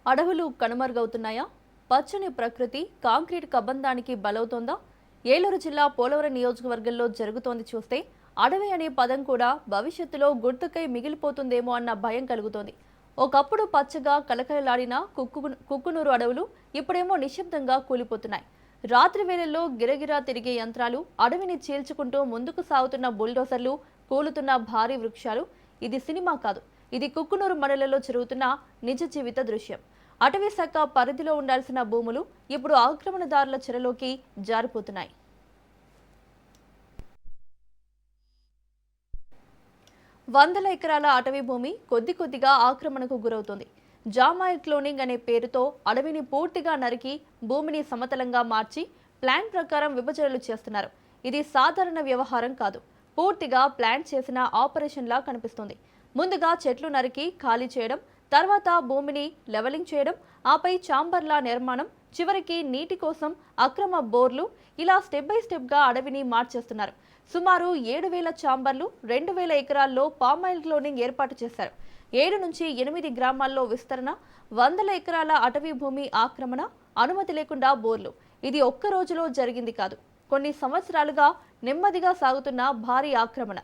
అడవులు కనుమరుగవుతున్నాయా? పచ్చని ప్రకృతి కాంక్రీట్ కబంధానికి బలవుతోందా? ఏలూరు జిల్లా పోలవరం నియోజకవర్గంలో జరుగుతోంది చూస్తే అడవి అనే పదం కూడా భవిష్యత్తులో గుర్తుకై మిగిలిపోతుందేమో అన్న భయం కలుగుతోంది. ఒకప్పుడు పచ్చగా కలకలలాడిన కుక్కునూరు అడవులు ఇప్పుడేమో నిశ్శబ్దంగా కూలిపోతున్నాయి. రాత్రి వేళల్లో గిరగిరా తిరిగే యంత్రాలు, అడవిని చీల్చుకుంటూ ముందుకు సాగుతున్న బుల్డోజర్లు, కూలుతున్న భారీ వృక్షాలు. ఇది సినిమా కాదు, ఇది కుక్కునూరు మండలంలో జరుగుతున్న నిజ జీవిత దృశ్యం. అటవీ శాఖ పరిధిలో ఉండాల్సిన భూములు ఇప్పుడు ఆక్రమణదారుల చెరలోకి జారిపోతున్నాయి. వందల ఎకరాల అటవీ భూమి కొద్ది కొద్దిగా ఆక్రమణకు గురవుతోంది. జామాయిల్ క్లోనింగ్ అనే పేరుతో అడవిని పూర్తిగా నరికి భూమిని సమతలంగా మార్చి ప్లాన్ ప్రకారం విభజనలు చేస్తున్నారు. ఇది సాధారణ వ్యవహారం కాదు, పూర్తిగా ప్లాన్ చేసిన ఆపరేషన్లా కనిపిస్తుంది. ముందుగా చెట్లు నరికి ఖాళీ చేయడం, తర్వాత భూమిని లెవలింగ్ చేయడం, ఆపై చాంబర్ల నిర్మాణం, చివరికి నీటి కోసం అక్రమ బోర్లు, ఇలా స్టెప్ బై స్టెప్గా అడవిని మార్చేస్తున్నారు. సుమారు 7,000 చాంబర్లు, 2,000 ఎకరాల్లో పామాయిల్ క్లోనింగ్ ఏర్పాటు చేశారు. 7 నుంచి 8 గ్రామాల్లో విస్తరణ, వందల ఎకరాల అటవీ భూమి ఆక్రమణ, అనుమతి లేకుండా బోర్లు. ఇది ఒక్క రోజులో జరిగింది కాదు, కొన్ని సంవత్సరాలుగా నెమ్మదిగా సాగుతున్న భారీ ఆక్రమణ.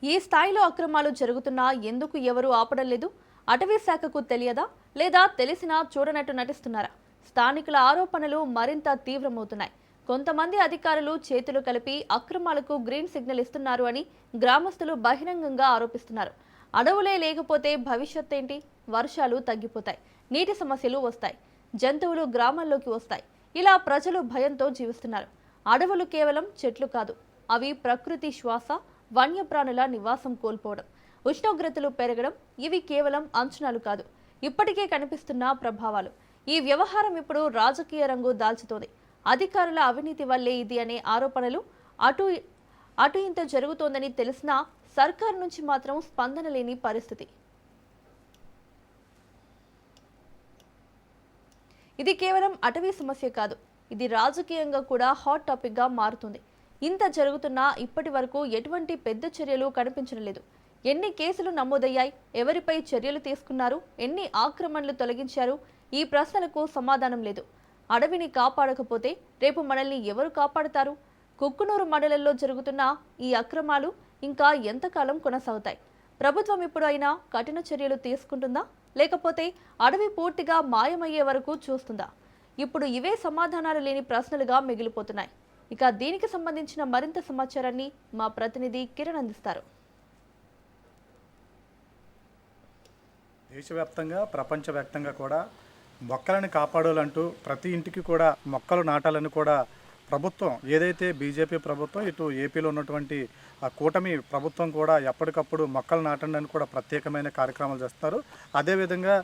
ఈ స్థాయిలో అక్రమాలు జరుగుతున్నా ఎందుకు ఎవరూ ఆపడం లేదు? అటవీ శాఖకు తెలియదా, లేదా తెలిసినా చూడనట్టు నటిస్తున్నారా? స్థానికుల ఆరోపణలు మరింత తీవ్రమవుతున్నాయి. కొంతమంది అధికారులు చేతులు కలిపి అక్రమాలకు గ్రీన్ సిగ్నల్ ఇస్తున్నారు అని గ్రామస్తులు బహిరంగంగా ఆరోపిస్తున్నారు. అడవులే లేకపోతే భవిష్యత్ ఏంటి? వర్షాలు తగ్గిపోతాయి, నీటి సమస్యలు వస్తాయి, జంతువులు గ్రామాల్లోకి వస్తాయి. ఇలా ప్రజలు భయంతో జీవిస్తున్నారు. అడవులు కేవలం చెట్లు కాదు, అవి ప్రకృతి శ్వాస, వన్యప్రాణుల నివాసం కోల్పోవడం, ఉష్ణోగ్రతలు పెరగడం. ఇవి కేవలం అంచనాలు కాదు, ఇప్పటికే కనిపిస్తున్న ప్రభావాలు. ఈ వ్యవహారం ఇప్పుడు రాజకీయ రంగు దాల్చుతోంది. అధికారుల అవినీతి వల్లే ఇది అనే ఆరోపణలు అటు ఇంత జరుగుతోందని తెలిసినా సర్కారు నుంచి మాత్రం స్పందన లేని పరిస్థితి. ఇది కేవలం అటవీ సమస్య కాదు, ఇది రాజకీయంగా కూడా హాట్ టాపిక్గా మారుతుంది. ఇంత జరుగుతున్నా ఇప్పటి వరకు ఎటువంటి పెద్ద చర్యలు కనిపించడం లేదు. ఎన్ని కేసులు నమోదయ్యాయి? ఎవరిపై చర్యలు తీసుకున్నారు? ఎన్ని ఆక్రమణలు తొలగించారు? ఈ ప్రశ్నలకు సమాధానం లేదు. అడవిని కాపాడకపోతే రేపు మనల్ని ఎవరు కాపాడుతారు? కుక్కునూరు మండలంలో జరుగుతున్న ఈ అక్రమాలు ఇంకా ఎంతకాలం కొనసాగుతాయి? ప్రభుత్వం ఇప్పుడు అయినా కఠిన చర్యలు తీసుకుంటుందా, లేకపోతే అడవి పూర్తిగా మాయమయ్యే వరకు చూస్తుందా? ఇప్పుడు ఇవే సమాధానాలు లేని ప్రశ్నలుగా మిగిలిపోతున్నాయి. ఇక దీనికి సంబంధించిన మరింత సమాచారాన్ని మా ప్రతినిధి కిరణ్ అందిస్తారు. దేశవ్యాప్తంగా ప్రపంచవ్యాప్తంగా కూడా మొక్కలను కాపాడాలంటూ ప్రతి ఇంటికి కూడా మొక్కలు నాటాలని కూడా ప్రభుత్వం, ఏదైతే బీజేపీ ప్రభుత్వం, ఇటు ఏపీలో ఉన్నటువంటి కూటమి ప్రభుత్వం కూడా ఎప్పటికప్పుడు మొక్కలు నాటండి అని కూడా ప్రత్యేకమైన కార్యక్రమాలు చేస్తారు. అదేవిధంగా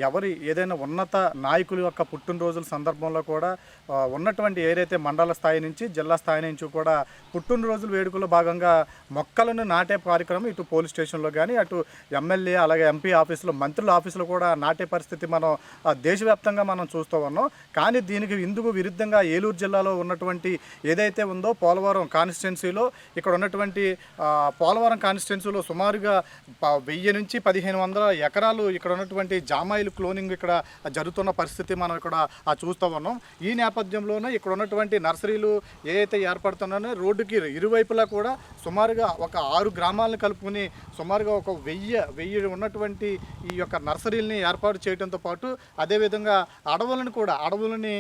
ఎవరి ఏదైనా ఉన్నత నాయకుల యొక్క పుట్టినరోజుల సందర్భంలో కూడా ఉన్నటువంటి ఏదైతే మండల స్థాయి నుంచి జిల్లా స్థాయి నుంచి కూడా పుట్టినరోజుల వేడుకల్లో భాగంగా మొక్కలను నాటే కార్యక్రమం ఇటు పోలీస్ స్టేషన్లో కానీ, అటు ఎమ్మెల్యే అలాగే ఎంపీ ఆఫీసులో, మంత్రుల ఆఫీసులో కూడా నాటే పరిస్థితి మనం దేశవ్యాప్తంగా మనం చూస్తూ ఉన్నాం. కానీ దీనికి ఇందుకు విరుద్ధంగా ఏలూరు జిల్లాలో ఉన్నటువంటి ఏదైతే ఉందో పోలవరం కాన్స్టిట్యున్సీలో, ఇక్కడ ఉన్నటువంటి పోలవరం కాన్స్టిట్యున్సీలో సుమారుగా 1000 నుంచి 1500 ఎకరాలు ఇక్కడ ఉన్నటువంటి జామాయిల్ క్లోనింగ్ ఇక్కడ జరుగుతున్న పరిస్థితి మనం ఇక్కడ చూస్తూ ఉన్నాం. ఈ నేపథ్యంలోనే ఇక్కడ ఉన్నటువంటి నర్సరీలు ఏదైతే ఏర్పడుతున్నాయో రోడ్డుకి ఇరువైపులా కూడా సుమారుగా ఒక 6 గ్రామాలను కలుపుకుని సుమారుగా ఒక 1000 ఉన్నటువంటి ఈ యొక్క నర్సరీలని ఏర్పాటు చేయడంతో పాటు అదేవిధంగా అడవులని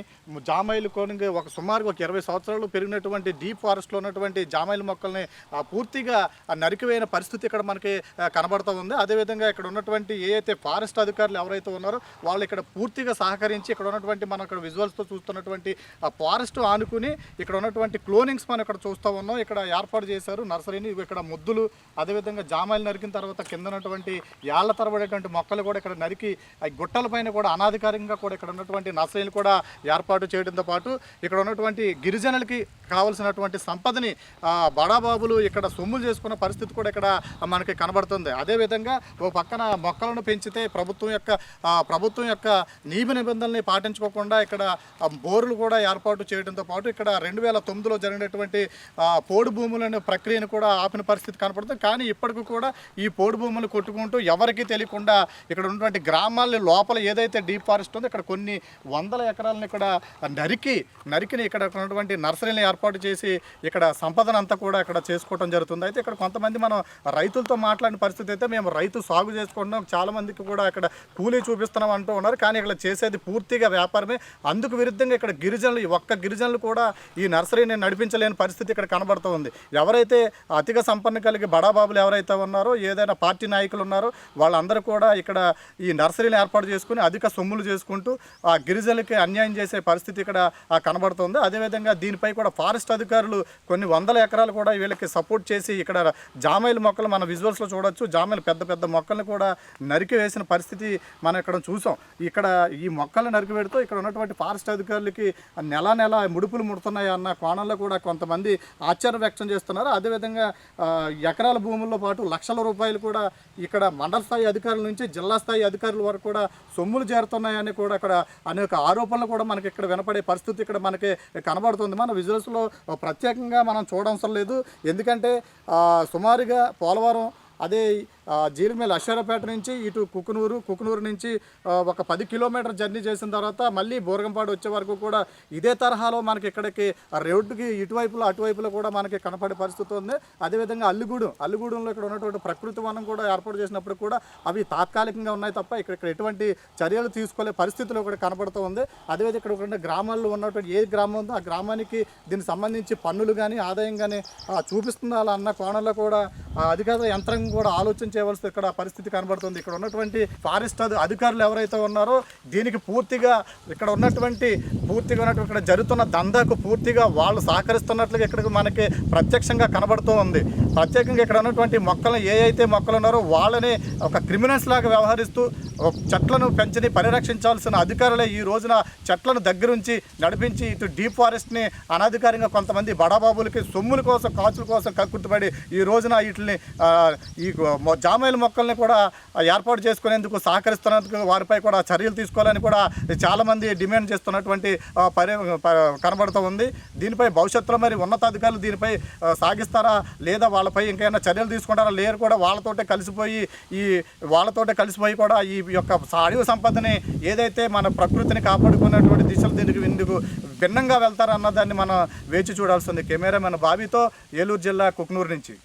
జామాయిల్ క్లోనింగ్ సుమారుగా 20 సంవత్సరాలు పెరిగినటువంటి డీప్ ఫారెస్ట్లో ఉన్నటువంటి జామాయిల్ మొక్కల్ని పూర్తిగా నరికివేయన పరిస్థితి ఇక్కడ మనకి కనబడుతూ ఉంది. అదేవిధంగా ఇక్కడ ఉన్నటువంటి ఏదైతే ఫారెస్ట్ అధికారులు ఎవరైతే ఉన్నారో వాళ్ళు ఇక్కడ పూర్తిగా సహకరించి ఇక్కడ ఉన్నటువంటి మనం ఇక్కడ విజువల్స్తో చూస్తున్నటువంటి ఫారెస్ట్ ఆనుకుని ఇక్కడ ఉన్నటువంటి క్లోనింగ్స్ మనం ఇక్కడ చూస్తూ ఉన్నాం. ఇక్కడ ఏర్పాటు చేశారు నర్సరీని. ఇక్కడ ముద్దులు, అదేవిధంగా జామాయిలు నరికిన తర్వాత కింద ఉన్నటువంటి ఏళ్ల తరబడేటువంటి మొక్కలు కూడా ఇక్కడ నరికి గుట్టల పైన కూడా అనాధికారికంగా కూడా ఇక్కడ ఉన్నటువంటి నర్సరీలు కూడా ఏర్పాటు చేయడంతో పాటు ఇక్కడ ఉన్నటువంటి గిరిజనులకి కావలసినటువంటి సంపదని బడాబాబులు ఇక్కడ సొమ్ములు చేసుకున్న పరిస్థితి కూడా ఇక్కడ మనకి కనబడుతుంది. అదేవిధంగా ఓ పక్కన మొక్కలను పెంచితే ప్రభుత్వం యొక్క నియమ నిబంధనల్ని పాటించుకోకుండా ఇక్కడ బోర్లు కూడా ఏర్పాటు చేయడంతో పాటు ఇక్కడ 2009లో జరిగినటువంటి పోడు భూముల ప్రక్రియను కూడా ఆపిన పరిస్థితి కనపడుతుంది. కానీ ఇప్పటికి కూడా ఈ పోడు భూములు కొట్టుకుంటూ ఎవరికీ తెలియకుండా ఇక్కడ ఉన్నటువంటి గ్రామాల లోపల ఏదైతే డీప్ ఫారెస్ట్ ఉందో ఇక్కడ కొన్ని వందల ఎకరాలను ఇక్కడ నరికిని ఇక్కడ ఉన్నటువంటి నర్సరీని ఏర్పాటు చేసి ఇక్కడ సంపదన అంతా కూడా ఇక్కడ చేసుకోవడం జరుగుతుంది. అయితే ఇక్కడ కొంతమంది మనం రైతులతో మాట్లాడిన పరిస్థితి అయితే మేము రైతు సాగు చేసుకుంటున్నాం, చాలా మందికి కూడా ఇక్కడ కూలీ చూపిస్తున్నాం అంటూ ఉన్నారు. కానీ ఇక్కడ చేసేది పూర్తిగా వ్యాపారమే. అందుకు విరుద్ధంగా ఇక్కడ గిరిజనులు కూడా ఈ నర్సరీని నడిపించలేని పరిస్థితి ఇక్కడ కనబడుతూ ఉంది. ఎవరైతే అతిగా సంపన్న కలిగి బడాబాబులు ఎవరైతే ఉన్నారో, ఏదైనా పార్టీ నాయకులు ఉన్నారో వాళ్ళందరూ కూడా ఇక్కడ ఈ నర్సరీని ఏర్పాటు చేసుకుని అధిక సొమ్ములు చేసుకుంటూ ఆ గిరిజనులకి అన్యాయం చేసే పరిస్థితి ఇక్కడ కనబడుతుంది. అదేవిధంగా దీనిపై కూడా ఫారెస్ట్ అధికారులు కొన్ని వందల ఎకరాలు కూడా వీళ్ళకి సపోర్ట్ చేసి ఇక్కడ జామాయిల మొక్కలు మన విజువల్స్లో చూడొచ్చు. జామాయిలు పెద్ద పెద్ద మొక్కలను కూడా నరికి వేసిన పరిస్థితి మనం ఇక్కడ చూసాం. ఇక్కడ ఈ మొక్కలను నరికి పెడుతూ ఇక్కడ ఉన్నటువంటి ఫారెస్ట్ అధికారులకి నెల ముడుపులు ముడుతున్నాయి అన్న కోణంలో కూడా కొంతమంది ఆశ్చర్యం వ్యక్తం చేస్తున్నారు. అదేవిధంగా ఎకరాల భూముల్లో పాటు లక్షల రూపాయలు కూడా ఇక్కడ మండల స్థాయి అధికారుల నుంచి జిల్లా స్థాయి అధికారుల వరకు కూడా సొమ్ములు చేరుతున్నాయని కూడా ఇక్కడ అనేక ఆరోపణలు కూడా మనకి ఇక్కడ వినపడే పరిస్థితి ఇక్కడ మనకి కనబడుతుంది. మన విజువల్స్లో ప్రత్యేకంగా మనం చూడవసరం లేదు. ఎందుకంటే సుమారుగా పోలవరం అదే జీలిమేల అశ్వరపేట నుంచి ఇటు కుకునూరు నుంచి ఒక 10 కిలోమీటర్ జర్నీ చేసిన తర్వాత మళ్ళీ బోరగంపాడు వచ్చే వరకు కూడా ఇదే తరహాలో మనకి ఇక్కడికి రోడ్డుకి ఇటువైపులో అటువైపులో కూడా మనకి కనపడే పరిస్థితి ఉంది. అదేవిధంగా అల్లుగూడెంలో ఇక్కడ ఉన్నటువంటి ప్రకృతి వనం కూడా ఏర్పాటు చేసినప్పుడు కూడా అవి తాత్కాలికంగా ఉన్నాయి తప్ప ఇక్కడ ఎటువంటి చర్యలు తీసుకోలే పరిస్థితులు కూడా కనపడుతూ ఉంది. అదేవిధంగా ఇక్కడ ఉన్న గ్రామాల్లో ఉన్నటువంటి ఏ గ్రామం ఉందో ఆ గ్రామానికి దీనికి సంబంధించి పన్నులు కానీ ఆదాయం కానీ చూపిస్తుందా అన్న కోణంలో కూడా అధికార యంత్రాంగం కూడా ఆలోచన చేయవలసిన ఇక్కడ పరిస్థితి కనబడుతుంది. ఇక్కడ ఉన్నటువంటి ఫారెస్ట్ అధికారులు ఎవరైతే ఉన్నారో దీనికి పూర్తిగా ఉన్నటువంటి ఇక్కడ జరుగుతున్న దందాకు పూర్తిగా వాళ్ళు సహకరిస్తున్నట్లుగా ఇక్కడ మనకి ప్రత్యక్షంగా కనబడుతూ ఉంది. ప్రత్యేకంగా ఇక్కడ ఉన్నటువంటి మొక్కలను అయితే మొక్కలు ఉన్నారో వాళ్ళని ఒక క్రిమినల్స్ లాగా వ్యవహరిస్తూ చెట్లను పెంచి పరిరక్షించాల్సిన అధికారులే ఈ రోజున చెట్లను దగ్గరుంచి నడిపించి ఇటు డీప్ ఫారెస్ట్ని అనధికారంగా కొంతమంది బడాబాబులకి సొమ్ముల కోసం కాచుల కోసం కక్కుర్తిపడి ఈ రోజున వీటిని ఈ జామాయిల మొక్కల్ని కూడా ఏర్పాటు చేసుకునేందుకు సహకరిస్తున్నందుకు వారిపై కూడా చర్యలు తీసుకోవాలని కూడా చాలామంది డిమాండ్ చేస్తున్నటువంటి కనబడుతూ ఉంది. దీనిపై భవిష్యత్తులో మరి ఉన్నతాధికారులు దీనిపై సాగిస్తారా లేదా వాళ్ళపై ఇంకైనా చర్యలు తీసుకుంటారా లేరు కూడా వాళ్ళతోటే కలిసిపోయి కూడా ఈ యొక్క అడవి సంపదని ఏదైతే మన ప్రకృతిని కాపాడుకున్నటువంటి దిశలు దీనికి ఇందుకు భిన్నంగా వెళ్తారన్నదాన్ని మనం వేచి చూడాల్సింది. కెమెరామెన్ బాబీతో ఏలూరు జిల్లా కుకునూరు నుంచి.